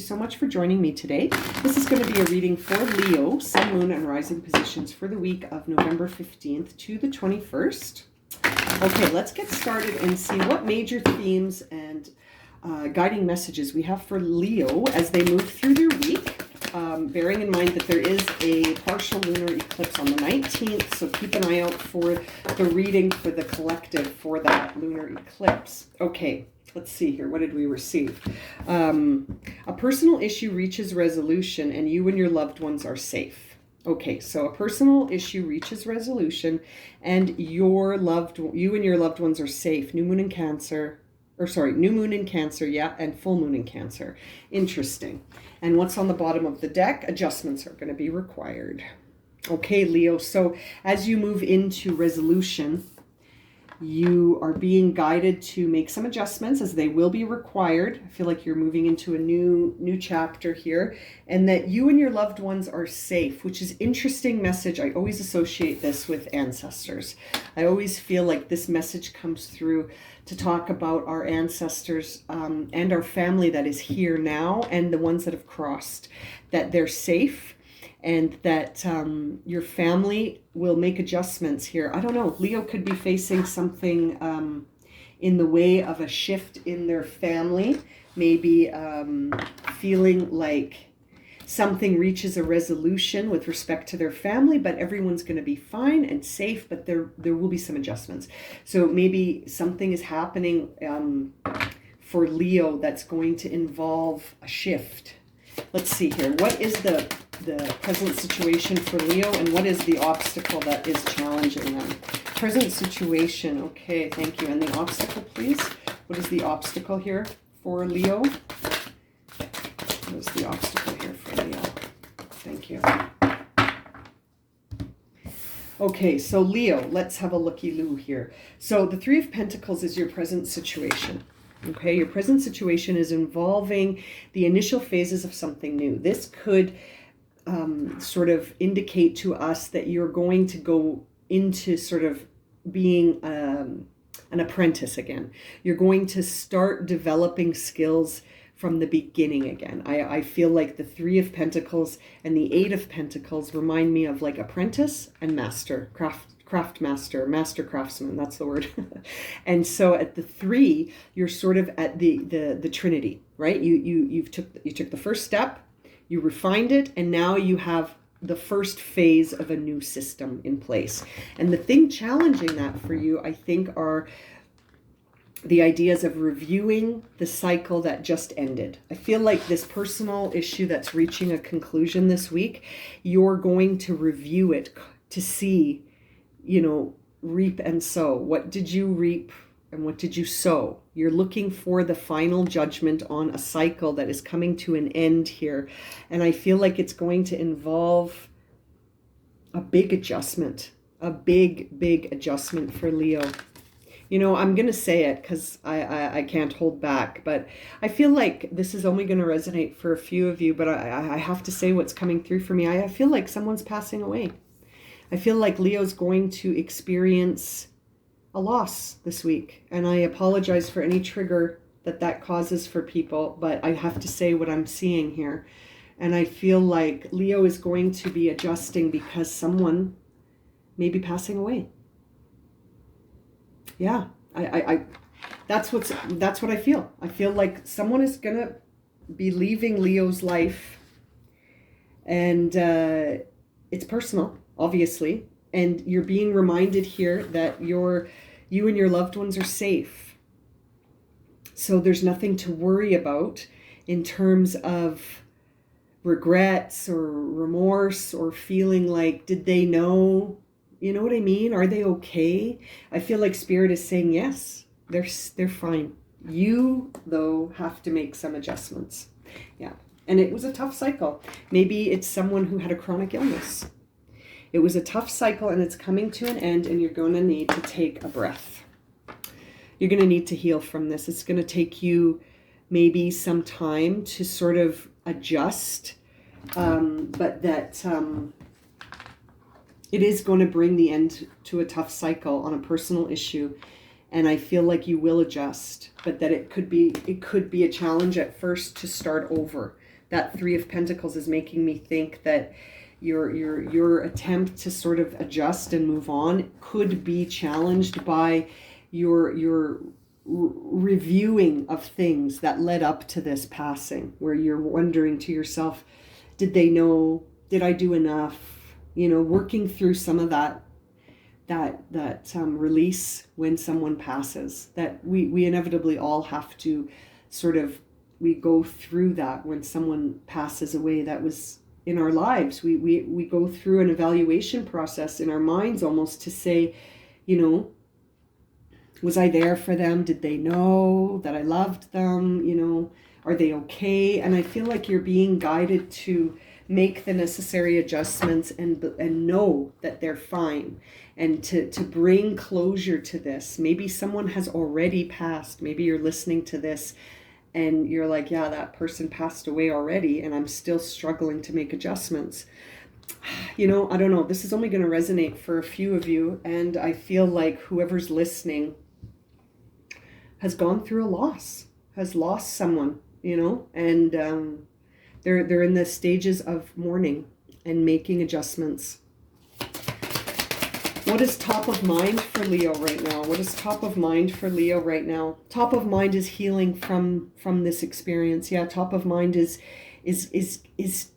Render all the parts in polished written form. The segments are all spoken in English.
you so much for joining me today. This is going to be a reading for Leo, Sun, Moon, and Rising positions for the week of November 15th to the 21st. Okay, let's get started and see what major themes and guiding messages we have for Leo as they move through their week. Bearing in mind that there is a partial lunar eclipse on the 19th, so keep an eye out for the reading for the collective for that lunar eclipse. Okay, let's see here. What did we receive? A personal issue reaches resolution and you and your loved ones are safe. Okay, so a personal issue reaches resolution and you and your loved ones are safe. New moon in Cancer. New moon in Cancer, yeah, and full moon in Cancer. Interesting. And what's on the bottom of the deck? Adjustments are going to be required. Okay, Leo, so as you move into resolution, you are being guided to make some adjustments as they will be required. I feel like you're moving into a new chapter here, and that you and your loved ones are safe, which is interesting message. I always associate this with ancestors. I always feel like this message comes through to talk about our ancestors and our family that is here now and the ones that have crossed, that they're safe. And that your family will make adjustments here. I don't know, Leo could be facing something in the way of a shift in their family. Maybe feeling like something reaches a resolution with respect to their family, but everyone's going to be fine and safe, but there will be some adjustments. So maybe something is happening for Leo that's going to involve a shift. Let's see here. What is the present situation for Leo, and what is the obstacle that is challenging them? Present situation. Okay, thank you. And the obstacle, please. What is the obstacle here for Leo? What is the obstacle here for Leo? Thank you. Okay, so Leo, let's have a looky-loo here. So the Three of Pentacles is your present situation. Okay, your present situation is involving the initial phases of something new. This could sort of indicate to us that you're going to go into sort of being an apprentice again. You're going to start developing skills from the beginning again. I feel like the Three of Pentacles and the Eight of Pentacles remind me of like apprentice and master, craft master, master craftsman, that's the word. And so at the three, you're sort of at the Trinity, right? You took the first step, you refined it, and now you have the first phase of a new system in place. And the thing challenging that for you, I think, are the ideas of reviewing the cycle that just ended. I feel like this personal issue that's reaching a conclusion this week, you're going to review it to see, reap and sow. What did you reap and what did you sow? You're looking for the final judgment on a cycle that is coming to an end here. And I feel like it's going to involve a big adjustment, a big adjustment for Leo. I'm going to say it because I can't hold back, but I feel like this is only going to resonate for a few of you, but I have to say what's coming through for me. I feel like someone's passing away. I feel like Leo's going to experience a loss this week. And I apologize for any trigger that causes for people, but I have to say what I'm seeing here. And I feel like Leo is going to be adjusting because someone may be passing away. Yeah, I that's what I feel. I feel like someone is going to be leaving Leo's life, and it's personal, obviously, and you're being reminded here that you and your loved ones are safe. So there's nothing to worry about in terms of regrets or remorse or feeling like, did they know? You know what I mean? Are they okay? I feel like Spirit is saying, yes, they're fine. You, though, have to make some adjustments. Yeah. And it was a tough cycle. Maybe it's someone who had a chronic illness. It was a tough cycle and it's coming to an end, and you're going to need to take a breath. You're going to need to heal from this. It's going to take you maybe some time to sort of adjust, but that it is going to bring the end to a tough cycle on a personal issue. And I feel like you will adjust, but that it could be a challenge at first to start over. that Three of Pentacles is making me think that your attempt to sort of adjust and move on could be challenged by your reviewing of things that led up to this passing, where you're wondering to yourself, did they know? Did I do enough? Working through some of that release when someone passes, that we inevitably all have to sort of, we go through that when someone passes away that was in our lives. We go through an evaluation process in our minds almost to say, was I there for them? Did they know that I loved them? Are they okay? And I feel like you're being guided to make the necessary adjustments and know that they're fine, and to bring closure to this. Maybe someone has already passed. Maybe you're listening to this and you're like, yeah, that person passed away already, and I'm still struggling to make adjustments. I don't know. This is only going to resonate for a few of you, and I feel like whoever's listening has gone through a loss, has lost someone, and they're in the stages of mourning and making adjustments. What is top of mind for Leo right now? What is top of mind for Leo right now? Top of mind is healing from this experience. Yeah, top of mind is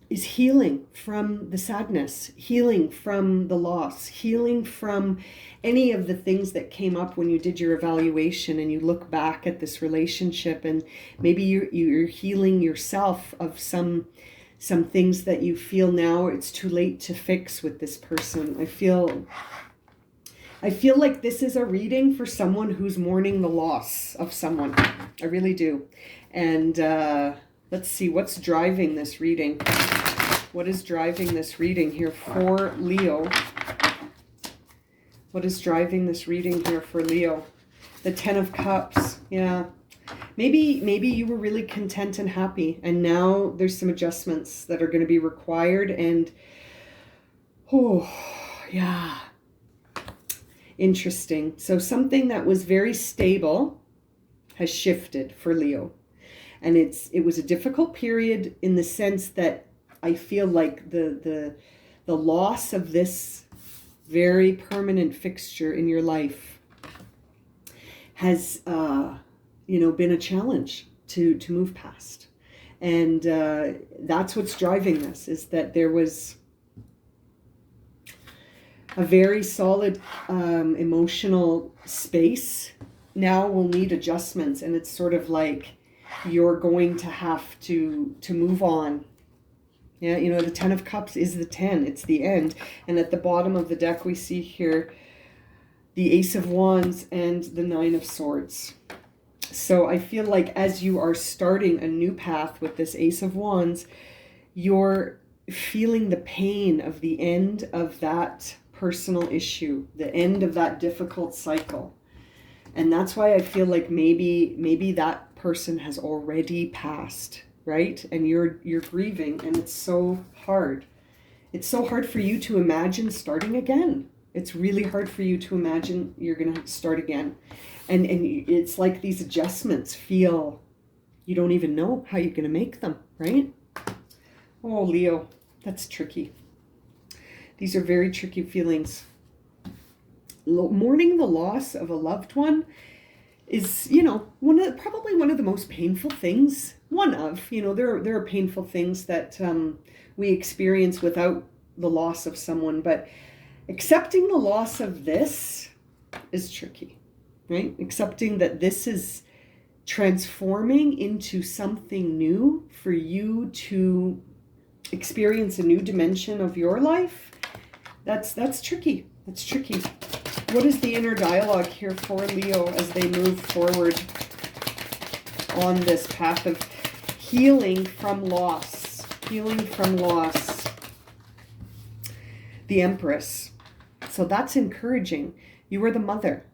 healing from the sadness, healing from the loss, healing from any of the things that came up when you did your evaluation and you look back at this relationship, and maybe you're healing yourself of some things that you feel now it's too late to fix with this person. I feel like this is a reading for someone who's mourning the loss of someone. I really do. And let's see, what's driving this reading? What is driving this reading here for Leo? What is driving this reading here for Leo? The Ten of Cups. Yeah. Maybe you were really content and happy, and now there's some adjustments that are going to be required. And yeah. Interesting. So something that was very stable has shifted for Leo. And it was a difficult period in the sense that I feel like the loss of this very permanent fixture in your life has been a challenge to move past. And that's what's driving this, is that there was a very solid emotional space now will need adjustments, and it's sort of like you're going to have to move on. Yeah, the Ten of Cups is the 10. It's the end. And at the bottom of the deck we see here the Ace of Wands and the Nine of Swords. So I feel like as you are starting a new path with this Ace of Wands, you're feeling the pain of the end of that personal issue, the end of that difficult cycle. And that's why I feel like maybe that person has already passed, right? And you're grieving, and it's so hard. It's so hard for you to imagine starting again. It's really hard for you to imagine you're going to start again. And it's like these adjustments feel, you don't even know how you're going to make them, right? Oh, Leo, that's tricky. These are very tricky feelings. Mourning the loss of a loved one is, probably one of the most painful things. There are painful things that we experience without the loss of someone, but accepting the loss of this is tricky, right? Accepting that this is transforming into something new for you to experience a new dimension of your life. That's tricky. That's tricky. What is the inner dialogue here for Leo as they move forward on this path of healing from loss? Healing from loss. The Empress. So that's encouraging. You are the mother.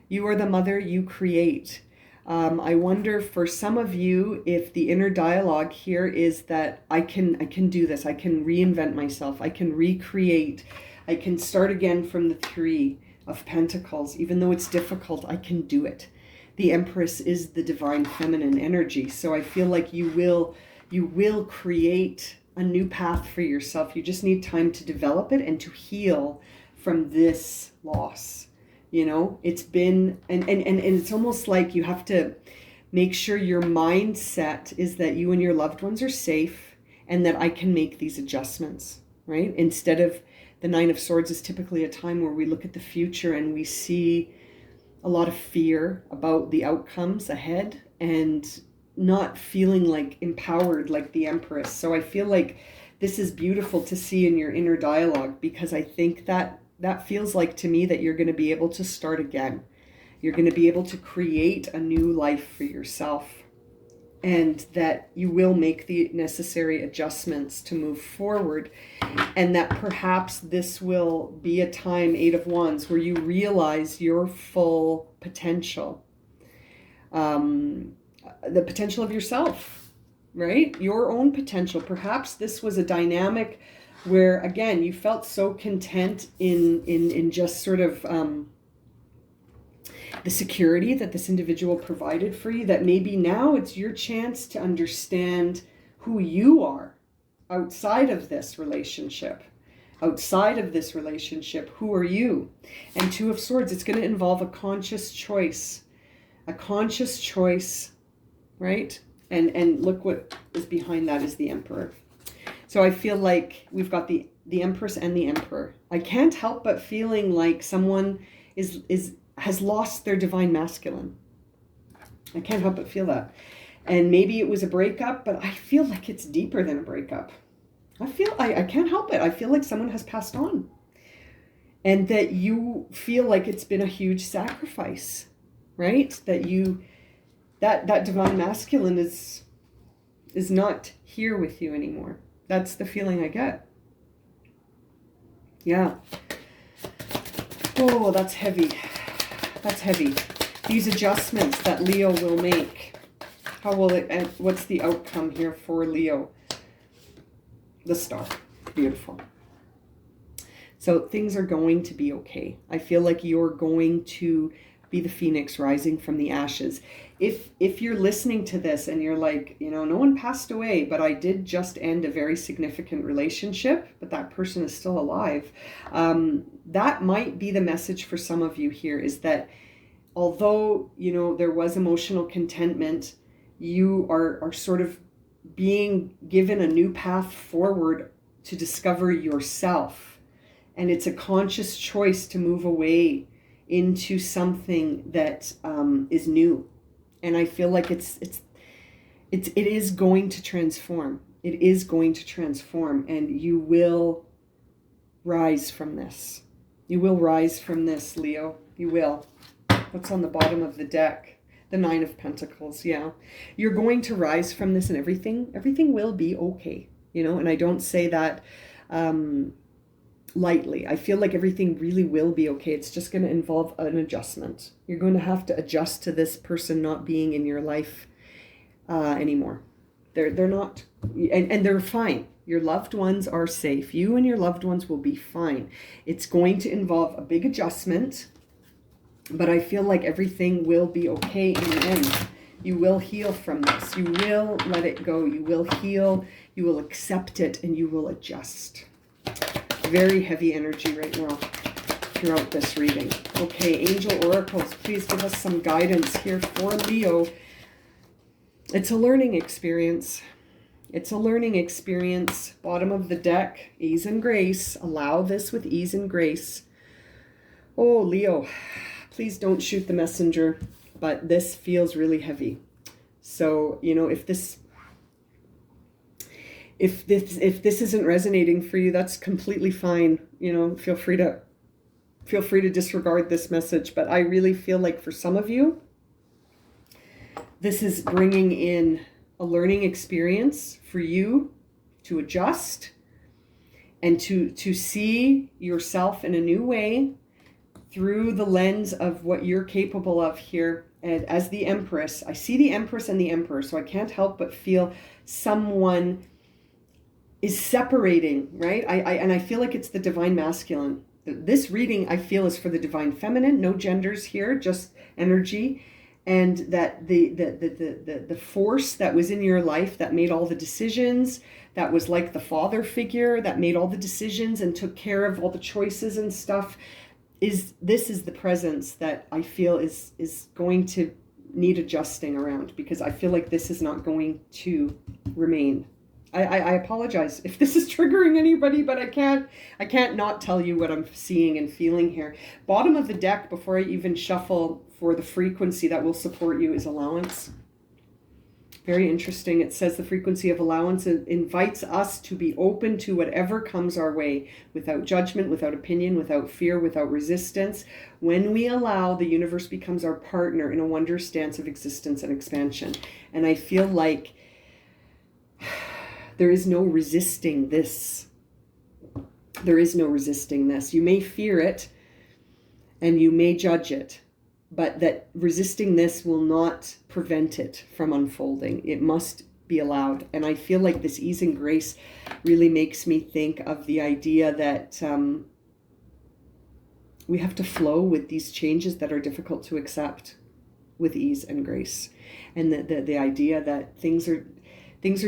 You are the mother you create. I wonder for some of you if the inner dialogue here is that I can do this. I can reinvent myself. I can recreate. I can start again from the Three of Pentacles. Even though it's difficult, I can do it. The Empress is the divine feminine energy. So I feel like you will you will create a new path for yourself. You just need time to develop it and to heal from this loss. You know, it's been, and it's almost like you have to make sure your mindset is that you and your loved ones are safe and that I can make these adjustments, right? Instead of the Nine of Swords is typically a time where we look at the future and we see a lot of fear about the outcomes ahead and not feeling like empowered like the Empress. So I feel like this is beautiful to see in your inner dialogue, because I think that feels like to me that you're going to be able to start again. You're going to be able to create a new life for yourself, and that you will make the necessary adjustments to move forward, and that perhaps this will be a time, Eight of Wands, where you realize your full potential, the potential of yourself, right? Your own potential. Perhaps this was a dynamic where, again, you felt so content in just sort of the security that this individual provided for you, that maybe now it's your chance to understand who you are outside of this relationship. Outside of this relationship, who are you? And Two of Swords, it's going to involve a conscious choice. A conscious choice, right? And look what is behind that is the Emperor. So I feel like we've got the Empress and the Emperor. I can't help but feeling like someone has lost their divine masculine. I can't help but feel that. And maybe it was a breakup, but I feel like it's deeper than a breakup. I can't help it. I feel like someone has passed on. And that you feel like it's been a huge sacrifice, right? That divine masculine is not here with you anymore. That's the feeling I get. Yeah. Oh, that's heavy. That's heavy. These adjustments that Leo will make. How will it end? What's the outcome here for Leo? The Star. Beautiful. So things are going to be okay. I feel like you're going to be the phoenix rising from the ashes. If you're listening to this and you're like, you know, no one passed away, but I did just end a very significant relationship, but that person is still alive. That might be the message for some of you here, is that although, you know, there was emotional contentment, you are sort of being given a new path forward to discover yourself. And it's a conscious choice to move away into something that is new. And I feel like it is going to transform. It is going to transform, and you will rise from this. You will rise from this, Leo. You will. What's on the bottom of the deck? The Nine of Pentacles. Yeah. You're going to rise from this, and everything will be okay. You know, and I don't say that lightly. I feel like everything really will be okay. It's just going to involve an adjustment. You're going to have to adjust to this person not being in your life anymore. They're not, and they're fine. Your loved ones are safe. You and your loved ones will be fine. It's going to involve a big adjustment, but I feel like everything will be okay in the end. You will heal from this. You will let it go. You will heal. You will accept it, and you will adjust. Very heavy energy right now throughout this reading. Okay, angel oracles, please give us some guidance here for Leo. It's a learning experience. It's a learning experience. Bottom of the deck, ease and grace. Allow this with ease and grace. Oh, Leo, please don't shoot the messenger, but this feels really heavy. So, you know, if this isn't resonating for you, that's completely fine. You know, feel free to disregard this message. But I really feel like for some of you, this is bringing in a learning experience for you to adjust and to see yourself in a new way through the lens of what you're capable of here. And as the Empress, I see the Empress and the Emperor, so I can't help but feel someone is separating, right? I feel like it's the divine masculine. This reading, I feel, is for the divine feminine. No genders here, just energy. and that the force that was in your life that made all the decisions, that was like the father figure that made all the decisions and took care of all the choices and stuff, is the presence that I feel is going to need adjusting around, because I feel like this is not going to remain. I apologize if this is triggering anybody, but I can't not tell you what I'm seeing and feeling here. Bottom of the deck, before I even shuffle for the frequency that will support you, is allowance. Very interesting. It says the frequency of allowance invites us to be open to whatever comes our way, without judgment, without opinion, without fear, without resistance. When we allow, the universe becomes our partner in a wondrous dance of existence and expansion. And I feel like there is no resisting this. There is no resisting this. You may fear it and you may judge it, but that resisting this will not prevent it from unfolding. It must be allowed. And I feel like this ease and grace really makes me think of the idea that we have to flow with these changes that are difficult to accept with ease and grace. And the idea that things are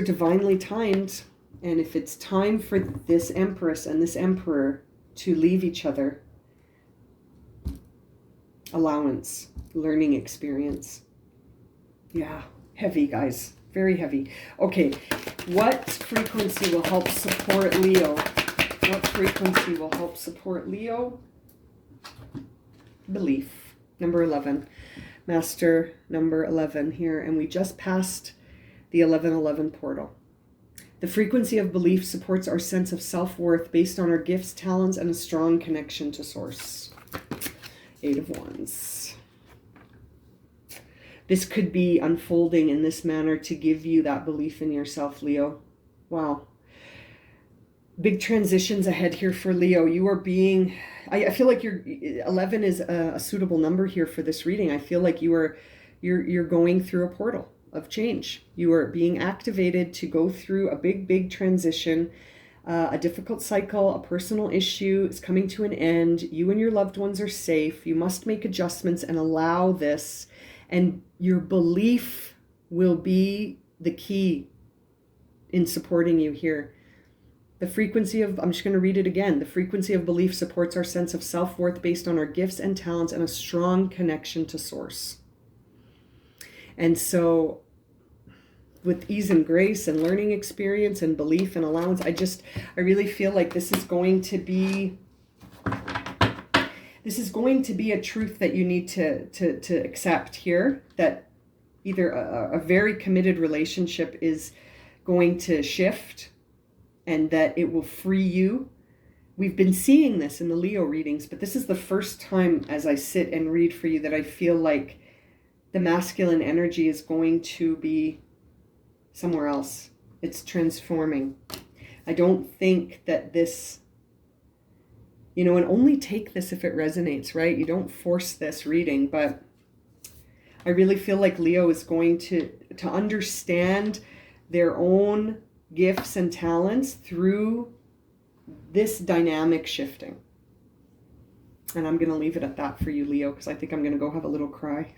divinely timed. And if it's time for this Empress and this Emperor to leave each other, allowance, learning experience. Yeah, heavy, guys. Very heavy. Okay, what frequency will help support Leo? What frequency will help support Leo? Belief. Number 11. Master number 11 here. And we just passed the 1111 portal. The frequency of belief supports our sense of self-worth based on our gifts, talents, and a strong connection to Source. 8 of Wands. This could be unfolding in this manner to give you that belief in yourself, Leo. Wow. Big transitions ahead here for Leo. You are being, I feel like 11 is a suitable number here for this reading. I feel like you're going through a portal of change. You are being activated to go through a big transition. A difficult cycle, a personal issue is coming to an end. You and your loved ones are safe. You must make adjustments and allow this. And your belief will be the key in supporting you here. The frequency of, I'm just going to read it again. The frequency of belief supports our sense of self-worth based on our gifts and talents and a strong connection to Source. And so with ease and grace and learning experience and belief and allowance, I really feel like this is going to be a truth that you need to accept here, that either a very committed relationship is going to shift and that it will free you. We've been seeing this in the Leo readings, but this is the first time as I sit and read for you that I feel like the masculine energy is going to be somewhere else. It's transforming. I don't think that this, and only take this if it resonates, right? You don't force this reading, but I really feel like Leo is going to understand their own gifts and talents through this dynamic shifting. And I'm going to leave it at that for you, Leo, because I think I'm going to go have a little cry.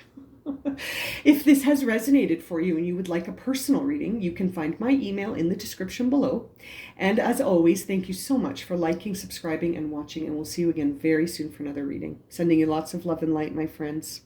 If this has resonated for you and you would like a personal reading, you can find my email in the description below. And as always, thank you so much for liking, subscribing, and watching. And we'll see you again very soon for another reading. Sending you lots of love and light, my friends.